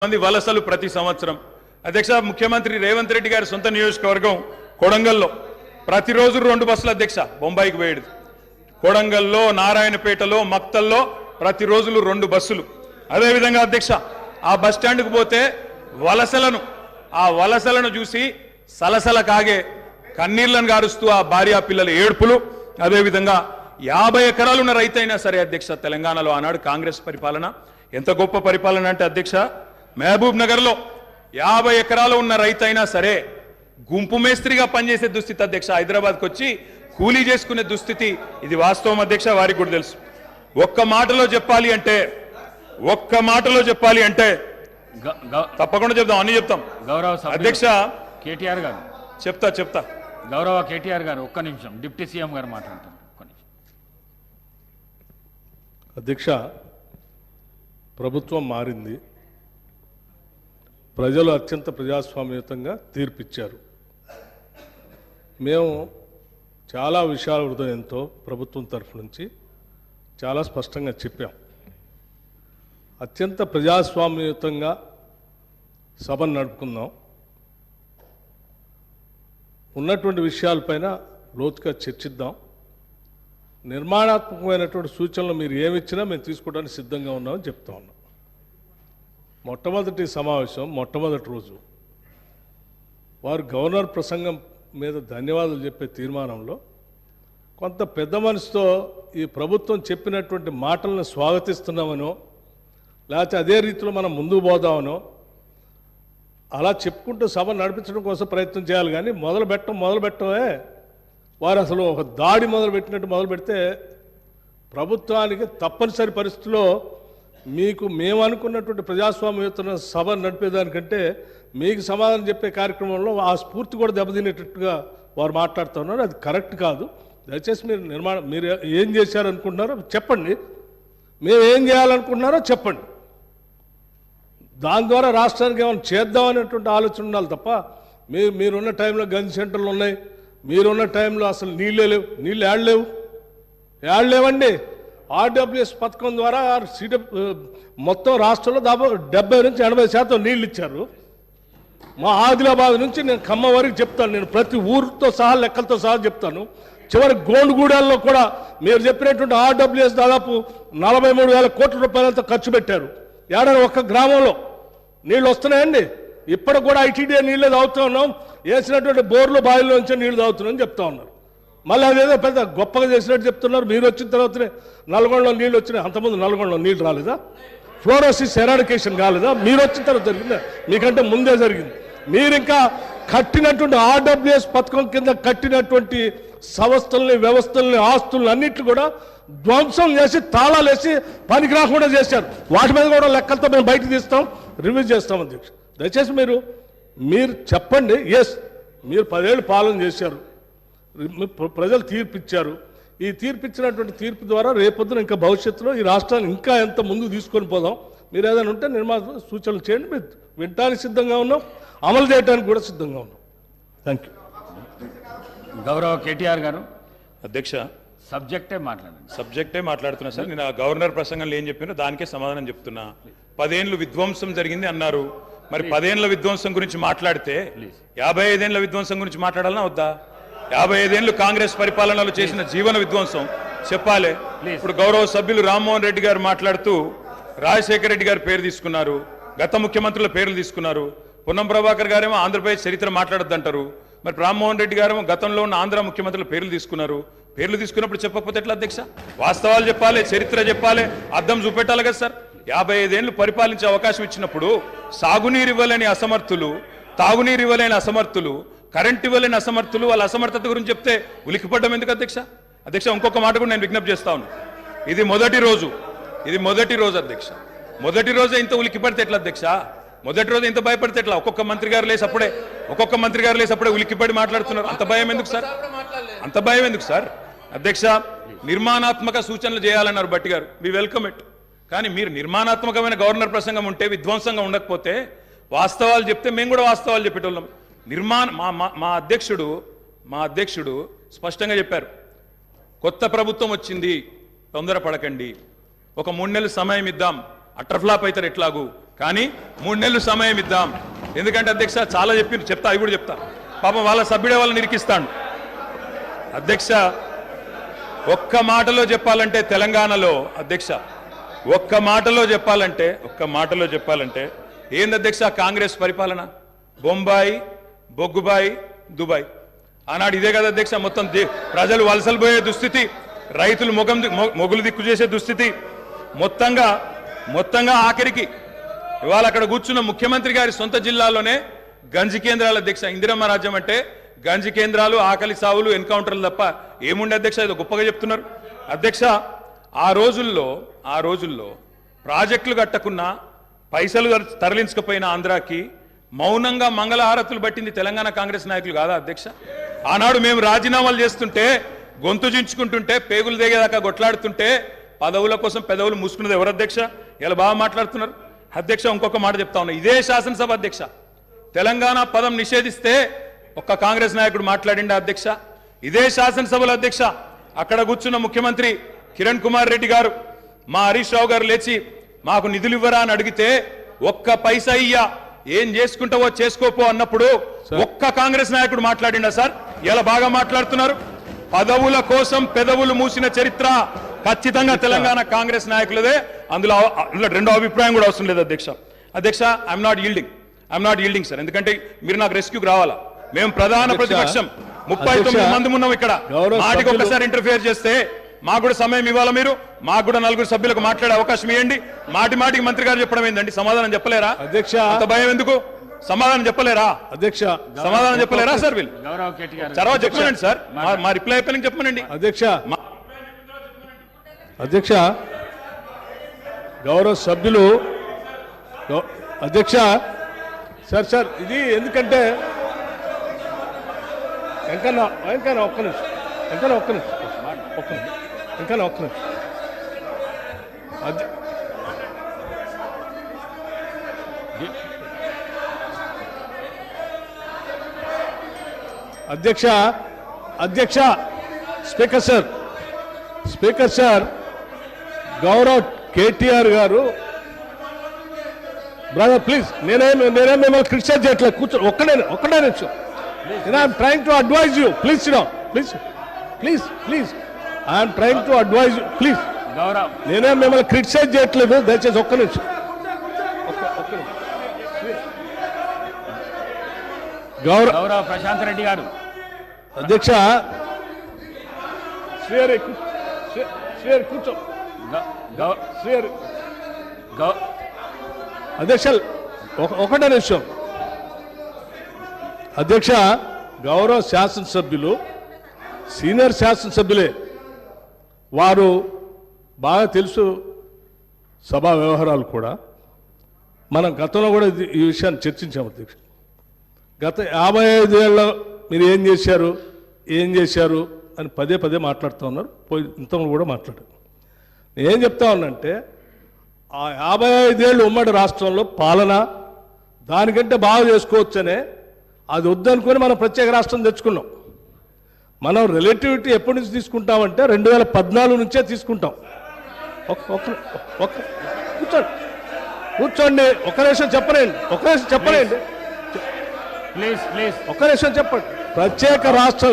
మంది వలసలు ప్రతి సంవత్సరం. అధ్యక్ష, ముఖ్యమంత్రి రేవంత్ రెడ్డి గారి సొంత నియోజకవర్గం కొడంగల్లో ప్రతిరోజు 2 బస్సులు అధ్యక్ష బొంబాయికి పోయేది. కొడంగల్లో, నారాయణపేటలో, మక్తల్లో ప్రతిరోజు 2 బస్సులు. అదేవిధంగా అధ్యక్ష, ఆ బస్ స్టాండ్కు పోతే ఆ వలసలను చూసి సలసల కాగే కన్నీళ్లను గారుస్తూ ఆ భార్యా పిల్లల ఏడుపులు. అదేవిధంగా 50 ఎకరాలు ఉన్న రైతైనా సరే అధ్యక్ష, తెలంగాణలో ఆనాడు కాంగ్రెస్ పరిపాలన ఎంత గొప్ప పరిపాలన అంటే అధ్యక్ష, మహబూబ్ నగర్లో 50 ఎకరాలు ఉన్న రైతైనా సరే గుంపు మేస్త్రిగా పనిచేసే దుస్థితి అధ్యక్ష. హైదరాబాద్కి వచ్చి కూలీ చేసుకునే దుస్థితి. ఇది వాస్తవం అధ్యక్ష, వారికి కూడా తెలుసు. ఒక్క మాటలో చెప్పాలి అంటే తప్పకుండా చెప్తాం, అన్ని చెప్తాం. గౌరవ అధ్యక్ష కేటీఆర్ గారు చెప్తా గౌరవ కేటీఆర్ గారు ఒక్క నిమిషం, డిప్యూటీ సీఎం గారు మాట్లాడతారు. ఒక్క నిమిషం. అధ్యక్ష, ప్రభుత్వం మారింది, ప్రజలు అత్యంత ప్రజాస్వామ్యయుతంగా తీర్పిచ్చారు. మేము చాలా విషయాల హృదయంతో ప్రభుత్వం తరఫు నుంచి చాలా స్పష్టంగా చెప్పాం. అత్యంత ప్రజాస్వామ్యయుతంగా సభను నడుపుకుందాం, ఉన్నటువంటి విషయాలపైన లోతుగా చర్చిద్దాం, నిర్మాణాత్మకమైనటువంటి సూచనలు మీరు ఏమిచ్చినా మేము తీసుకోవడానికి సిద్ధంగా ఉన్నామని చెప్తా ఉన్నాం. మొట్టమొదటి సమావేశం, మొట్టమొదటి రోజు వారు గవర్నర్ ప్రసంగం మీద ధన్యవాదాలు చెప్పే తీర్మానంలో కొంత పెద్ద మనసుతో ఈ ప్రభుత్వం చెప్పినటువంటి మాటలను స్వాగతిస్తున్నామనో, లేకపోతే అదే రీతిలో మనం ముందుకు పోదామనో అలా చెప్పుకుంటూ సభ నడిపించడం కోసం ప్రయత్నం చేయాలి. కానీ మొదలు పెట్టమే వారు అసలు ఒక దాడి మొదలు పెడితే ప్రభుత్వానికి తప్పనిసరి పరిస్థితుల్లో మీకు మేము అనుకున్నటువంటి ప్రజాస్వామ్యయుత సభ నడిపేదానికంటే మీకు సమాధానం చెప్పే కార్యక్రమంలో ఆ స్ఫూర్తి కూడా దెబ్బతినేటట్టుగా వారు మాట్లాడుతున్నారు. అది కరెక్ట్ కాదు. దయచేసి మీరు ఏం చేశారనుకుంటున్నారో చెప్పండి, మేము ఏం చేయాలనుకుంటున్నారో చెప్పండి. దాని ద్వారా రాష్ట్రానికి ఏమైనా చేద్దామనేటువంటి ఆలోచన ఉండాలి తప్ప మీరున్న టైంలో గన్ సెంటర్లు ఉన్నాయి, మీరున్న టైంలో అసలు నీళ్ళే లేవు. నీళ్ళు ఏడలేవండి. ఆర్డబ్ల్యూఎస్ పథకం ద్వారా మొత్తం రాష్ట్రంలో దాదాపు 70 నుంచి 80% నీళ్ళు ఇచ్చారు. మా ఆదిలాబాద్ నుంచి నేను ఖమ్మం వరకు చెప్తాను, నేను ప్రతి ఊరితో సహా లెక్కలతో సహా చెప్తాను. చివరి గోండుగూడెల్లో కూడా మీరు చెప్పినటువంటి ఆర్డబ్ల్యూఎస్ దాదాపు 43,000 కోట్ల రూపాయలతో ఖర్చు పెట్టారు. ఏడాది ఒక్క గ్రామంలో నీళ్ళు వస్తున్నాయండి. ఇప్పటికి కూడా ఐటీడీఏ నీళ్ళే తాగుతూ ఉన్నాం, వేసినటువంటి బోర్లు బావిలో నుంచి నీళ్లు తాగుతున్నామని చెప్తా ఉన్నారు. మళ్ళీ అదేదో పెద్ద గొప్పగా చేసినట్టు చెప్తున్నారు. మీరు వచ్చిన తర్వాతనే నల్గొండలో నీళ్ళు వచ్చినాయి, అంతకుముందు నల్గొండలో నీళ్ళు రాలేదా? ఫ్లోరోసిస్ ఎరాడికేషన్ కాలేదా? మీరు వచ్చిన తర్వాత జరిగిందా? మీకంటే ముందే జరిగింది. మీరు ఇంకా కట్టినటువంటి ఆర్డబ్ల్యూఎస్ పథకం కింద కట్టినటువంటి సంస్థల్ని, వ్యవస్థల్ని, ఆస్తుల్ని అన్నిట్లు కూడా ధ్వంసం చేసి తాళాలు వేసి పనికి రాకుండా చేశారు. వాటి మీద కూడా లెక్కలతో మేము బయటకు తీస్తాం, రివ్యూ చేస్తాం. అధ్యక్ష, దయచేసి మీరు చెప్పండి. ఎస్, మీరు 10 ఏళ్ళు పాలన చేశారు, ప్రజలు తీర్పిచ్చారు. ఈ తీర్పిచ్చినటువంటి తీర్పు ద్వారా రేపొద్దున ఇంకా భవిష్యత్తులో ఈ రాష్ట్రాన్ని ఇంకా ఎంత ముందుకు తీసుకొని పోదాం. మీరు ఏదైనా ఉంటే సూచనలు చేయండి. మీరు వినటానికి సిద్ధంగా ఉన్నాం, అమలు చేయడానికి కూడా సిద్ధంగా ఉన్నాం. Thank you. గౌరవ కేటీఆర్ గారు అధ్యక్ష, సబ్జెక్టే మాట్లాడుతున్నా సార్. నేను ఆ గవర్నర్ ప్రసంగంలో ఏం చెప్పినా దానికే సమాధానం చెప్తున్నా. 10 ఏళ్ళు విధ్వంసం జరిగింది అన్నారు. మరి 10 ఏళ్ల విధ్వంసం గురించి మాట్లాడితే 55 ఏళ్ల విధ్వంసం గురించి మాట్లాడాలన్నా వద్దా? 55 ఏళ్లు కాంగ్రెస్ పరిపాలనలో చేసిన జీవన విధ్వంసం చెప్పాలి. ఇప్పుడు గౌరవ సభ్యులు రామ్మోహన్ రెడ్డి గారు మాట్లాడుతూ రాజశేఖర రెడ్డి గారి పేరు తీసుకున్నారు, గత ముఖ్యమంత్రుల పేర్లు తీసుకున్నారు. పొన్నం ప్రభాకర్ గారేమో ఆంధ్రప్రదేశ్ చరిత్ర మాట్లాడొద్దంటారు. మరి రామ్మోహన్ రెడ్డి గారేమో గతంలో ఉన్న ఆంధ్ర ముఖ్యమంత్రుల పేర్లు తీసుకున్నారు. పేర్లు తీసుకున్నప్పుడు చెప్పకపోతే ఎట్లా అధ్యక్ష? వాస్తవాలు చెప్పాలి, చరిత్ర చెప్పాలి, అర్థం చూపెట్టాలి కదా సార్. 55 ఏళ్లు పరిపాలించే అవకాశం ఇచ్చినప్పుడు సాగునీరు ఇవ్వలేని అసమర్థులు, తాగునీరు ఇవ్వలేని అసమర్థులు, కరెంట్ ఇవ్వలేని అసమర్థులు, వాళ్ళ అసమర్థత గురించి చెప్తే ఉలికిపడ్డం ఎందుకు అధ్యక్ష? అధ్యక్ష, ఇంకొక మాట కూడా నేను విజ్ఞప్తి చేస్తా ఉన్నాను. ఇది మొదటి రోజు అధ్యక్ష. మొదటి రోజే ఇంత ఉలికిపడితే ఎట్లా అధ్యక్ష? మొదటి రోజు ఇంత భయపడితే ఎట్లా? ఒక్కొక్క మంత్రి గారు లేసి అప్పుడే ఉలికిపడి మాట్లాడుతున్నారు. అంత భయం ఎందుకు సార్? అధ్యక్ష, నిర్మాణాత్మక సూచనలు చేయాలన్నారు భట్టి గారు, వి వెల్కమ్ ఇట్. కానీ మీరు నిర్మాణాత్మకమైన గవర్నర్ ప్రసంగం ఉంటే, విధ్వంసంగా ఉండకపోతే వాస్తవాలు చెప్తే మేము కూడా వాస్తవాలు చెప్పేటోళ్ళం. మా అధ్యక్షుడు స్పష్టంగా చెప్పారు, కొత్త ప్రభుత్వం వచ్చింది, తొందరపడకండి, ఒక 3 నెలలు సమయం ఇద్దాం, అట్రఫ్లాప్ అవుతారు ఎట్లాగూ, కానీ 3 నెలలు సమయం ఇద్దాం. ఎందుకంటే అధ్యక్ష చాలా చెప్తా అవి కూడా చెప్తా. పాపం వాళ్ళ సభ్యుడే వాళ్ళని ఇరికిస్తాడు. అధ్యక్ష ఒక్క మాటలో చెప్పాలంటే తెలంగాణలో అధ్యక్ష ఒక్క మాటలో చెప్పాలంటే ఏంది అధ్యక్ష కాంగ్రెస్ పరిపాలన? బొంబాయి, బొగ్గుబాయి, దుబాయ్. ఆనాడు ఇదే కదా అధ్యక్ష. మొత్తం ప్రజలు వలసలు పోయే దుస్థితి, రైతులు మొగులు దిక్కు చేసే దుస్థితి, మొత్తంగా ఆఖరికి ఇవాళ అక్కడ కూర్చున్న ముఖ్యమంత్రి గారి సొంత జిల్లాలోనే గంజి కేంద్రాల అధ్యక్ష. ఇందిరమ్మ రాజ్యం అంటే గంజి కేంద్రాలు, ఆకలి సావులు, ఎన్కౌంటర్లు తప్ప ఏముండే అధ్యక్ష? ఇది గొప్పగా చెప్తున్నారు అధ్యక్ష. ఆ రోజుల్లో ప్రాజెక్టులు కట్టకున్నా, పైసలు తరలించకపోయిన ఆంధ్రాకి మౌనంగా మంగళహారతులు పట్టింది తెలంగాణ కాంగ్రెస్ నాయకులు కాదా అధ్యక్ష? ఆనాడు మేము రాజీనామాలు చేస్తుంటే, గొంతు చించుకుంటుంటే, పేగులు దిగేదాకా కొట్లాడుతుంటే, పదవుల కోసం పెదవులు మూసుకున్నది ఎవరు అధ్యక్ష? ఇలా బాగా మాట్లాడుతున్నారు అధ్యక్ష. ఇంకొక మాట చెప్తా ఉన్నా. ఇదే శాసనసభ అధ్యక్ష తెలంగాణ పదం నిషేధిస్తే ఒక్క కాంగ్రెస్ నాయకుడు మాట్లాడిండా అధ్యక్ష? ఇదే శాసనసభలో అధ్యక్ష అక్కడ కూర్చున్న ముఖ్యమంత్రి కిరణ్ కుమార్ రెడ్డి గారు, మా హరీష్ రావు గారు లేచి మాకు నిధులు ఇవ్వరా అని అడిగితే ఒక్క పైసా ఇయ్యా, ఏం చేసుకుంటావో చేసుకోపో అన్నప్పుడు ఒక్క కాంగ్రెస్ నాయకుడు మాట్లాడిండా సార్? ఇలా బాగా మాట్లాడుతున్నారు. పదవుల కోసం పెదవులు మూసిన చరిత్ర ఖచ్చితంగా తెలంగాణ కాంగ్రెస్ నాయకులదే. అందులో రెండో అభిప్రాయం కూడా అవసరం లేదు అధ్యక్ష. I'm not yielding sir. ఎందుకంటే మీరు నాకు రెస్క్యూకి రావాలా. మేము ప్రధాన ప్రతిపక్షం 39 మంది ఉన్నాం ఇక్కడ. మాటికి ఒక్కసారి ఇంటర్ఫియర్ చేస్తే మాకు కూడా సమయం ఇవ్వాలా మీరు? మాకు కూడా 4 సభ్యులకు మాట్లాడే అవకాశం ఇవ్వండి. మాటికి మంత్రి గారు చెప్పడం ఏందండి? సమాధానం చెప్పలేరా అధ్యక్ష? అంత భయం ఎందుకు? సమాధానం చెప్పలేరా అధ్యక్ష? సమాధానం చెప్పలేరా సార్? వీళ్ళు గౌరవ్ కేటీ గారు చరవా చెప్పమనండి సార్. మా రిప్లై అయిపోయిన చెప్పమనండి అధ్యక్ష. గౌరవ సభ్యులు అధ్యక్ష. సార్ ఇది ఎందుకంటే వెంకన్న ఒక్క నిమిషం. అధ్యక్ష స్పీకర్ సార్ గౌరవ్ కేటీఆర్ గారు, బ్రదర్ ప్లీజ్, నేనేం మిమ్మల్ని క్రిటిసైజ్ చేయట్లేదు. కూర్చో, ఒక్కడే నిమిషం. I'm trying to advise you. Please I'm trying to advise you. Please, నేనేం మిమ్మల్ని క్రిటిసైజ్ చేయట్లేదు. దయచేసి ఒక్క నిమిషం. గౌరవ్ ప్రశాంత్ రెడ్డి గారు అధ్యక్ష కూర్చో. అధ్యక్ష ఒకటే నిమిషం. అధ్యక్ష, గౌరవ శాసనసభ్యులు సీనియర్ శాసనసభ్యులే, వారు బాగా తెలుసు సభా వ్యవహారాలు కూడా. మనం గతంలో కూడా ఈ విషయాన్ని చర్చించాము అధ్యక్ష. గత 55 ఏళ్ళలో మీరు ఏం చేశారు అని పదే మాట్లాడుతూ ఉన్నారు. ఇంతకుముందు కూడా మాట్లాడారు. నేనేం చెప్తా ఉన్నానంటే, ఆ 55 ఏళ్ళు ఉమ్మడి రాష్ట్రంలో పాలన దానికంటే బాగా చేసుకోవచ్చనే, అది వద్దనుకొని మనం ప్రత్యేక రాష్ట్రం తెచ్చుకున్నాం. మనం రిలేటివిటీ ఎప్పటి నుంచి తీసుకుంటామంటే 2014 నుంచే తీసుకుంటాం. కూర్చోండి. ఒక నిమిషం చెప్పనండి. ఒక్క నిమిషం చెప్పండి. ప్రత్యేక రాష్ట్రం